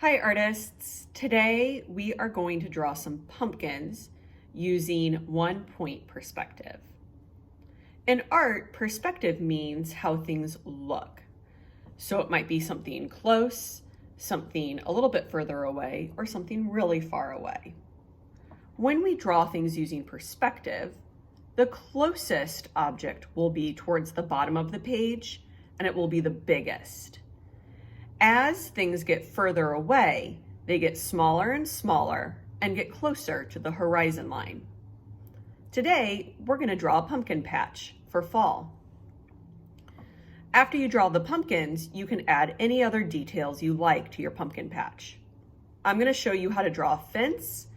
Hi artists! Today we are going to draw some pumpkins using 1-point perspective. In art, perspective means how things look. So it might be something close, something a little bit further away, or something really far away. When we draw things using perspective, the closest object will be towards the bottom of the page, and it will be the biggest. As things get further away, they get smaller and smaller and get closer to the horizon line. Today, we're going to draw a pumpkin patch for fall. After you draw the pumpkins, you can add any other details you like to your pumpkin patch. I'm going to show you how to draw a fence,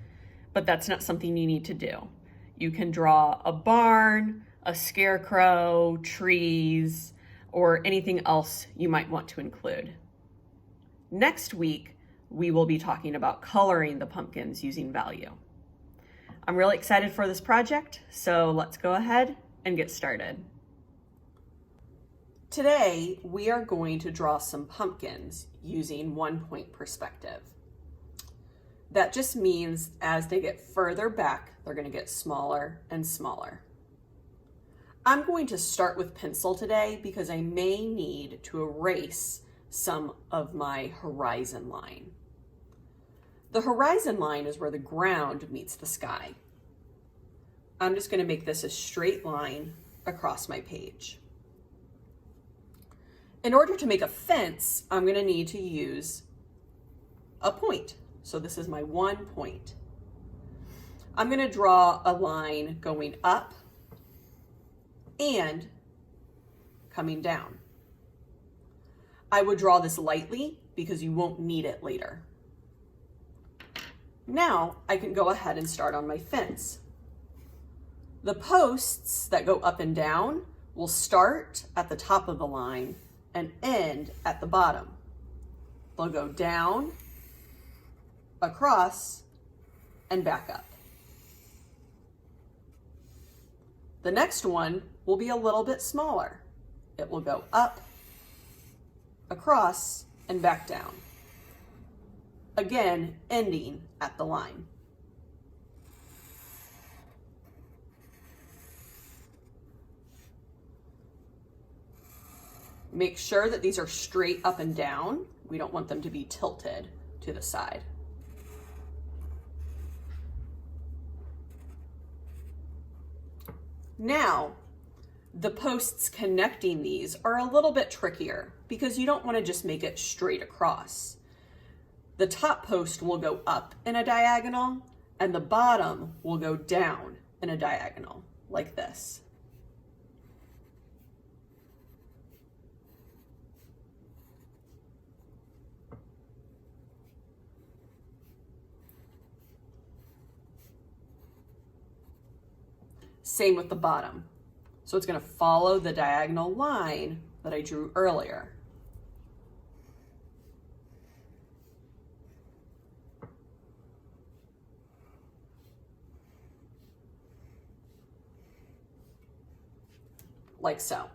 but that's not something you need to do. You can draw a barn, a scarecrow, trees, or anything else you might want to include. Next week, we will be talking about coloring the pumpkins using value. I'm really excited for this project, so let's go ahead and get started. Today, we are going to draw some pumpkins using 1-point perspective. That just means as they get further back, they're going to get smaller and smaller. I'm going to start with pencil today because I may need to erase some of my horizon line. The horizon line is where the ground meets the sky. I'm just going to make this a straight line across my page. In order to make a fence, I'm going to need to use a point. So this is my 1 point. I'm going to draw a line going up and coming down. I would draw this lightly because you won't need it later. Now I can go ahead and start on my fence. The posts that go up and down will start at the top of the line and end at the bottom. They'll go down, across, and back up. The next one will be a little bit smaller. It will go up, across, and back down. Again, ending at the line. Make sure that these are straight up and down. We don't want them to be tilted to the side. Now, the posts connecting these are a little bit trickier because you don't want to just make it straight across. The top post will go up in a diagonal and the bottom will go down in a diagonal like this. Same with the bottom. So it's going to follow the diagonal line that I drew earlier. Like so.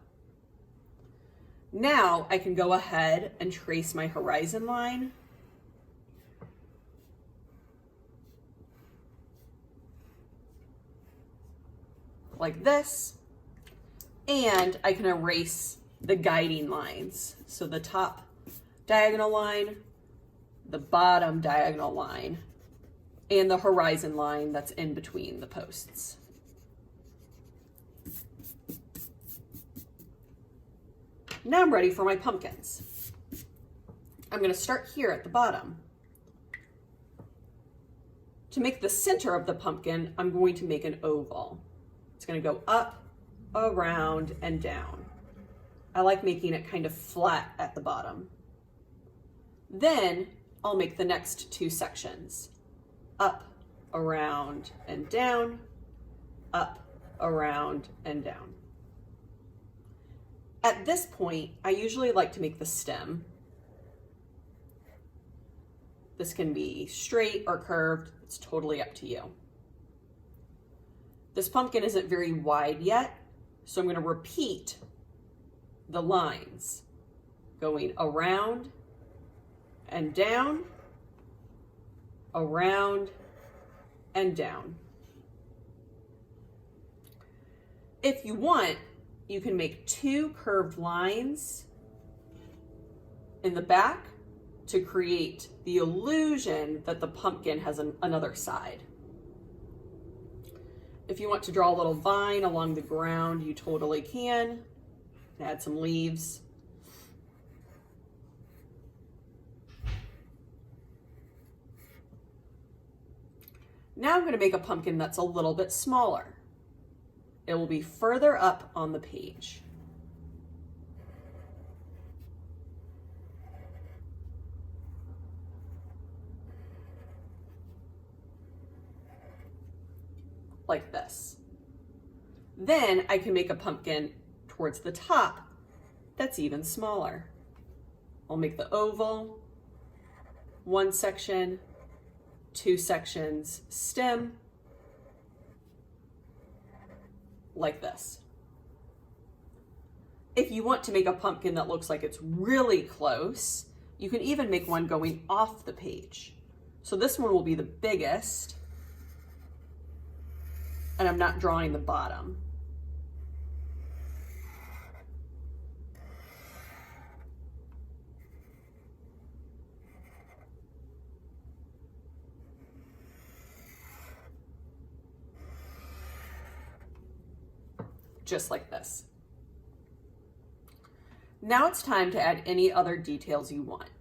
Now I can go ahead and trace my horizon line. Like this. And I can erase the guiding lines. So the top diagonal line, the bottom diagonal line, and the horizon line that's in between the posts. Now I'm ready for my pumpkins. I'm going to start here at the bottom. To make the center of the pumpkin, I'm going to make an oval. It's going to go up, around, and down. I like making it kind of flat at the bottom. Then I'll make the next two sections. Up, around, and down. Up, around, and down. At this point, I usually like to make the stem. This can be straight or curved. It's totally up to you. This pumpkin isn't very wide yet, so I'm going to repeat the lines going around and down around, and down. If you want, you can make 2 curved lines in the back to create the illusion that the pumpkin has another side. If you want to draw a little vine along the ground, you totally can. Add some leaves. Now I'm going to make a pumpkin that's a little bit smaller. It will be further up on the page. Like this. Then I can make a pumpkin towards the top that's even smaller. I'll make the oval, 1 section, 2 sections, stem, like this. If you want to make a pumpkin that looks like it's really close, you can even make one going off the page. So this one will be the biggest, and I'm not drawing the bottom. Just like this. Now it's time to add any other details you want.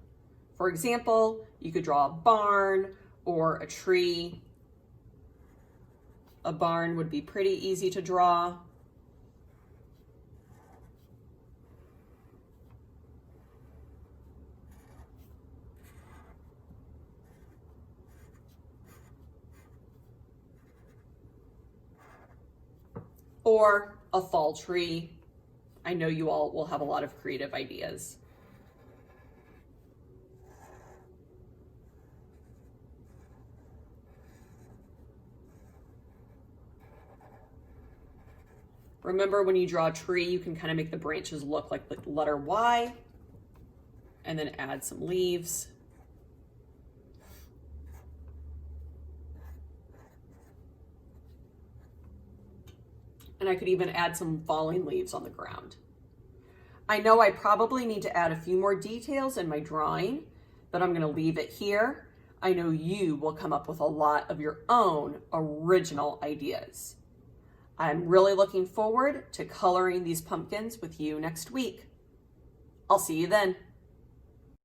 For example, you could draw a barn or a tree. A barn would be pretty easy to draw. Or a fall tree. I know you all will have a lot of creative ideas. Remember, when you draw a tree, you can kind of make the branches look like the letter Y, and then add some leaves. And I could even add some falling leaves on the ground. I know I probably need to add a few more details in my drawing, but I'm going to leave it here. I know you will come up with a lot of your own original ideas. I'm really looking forward to coloring these pumpkins with you next week. I'll see you then.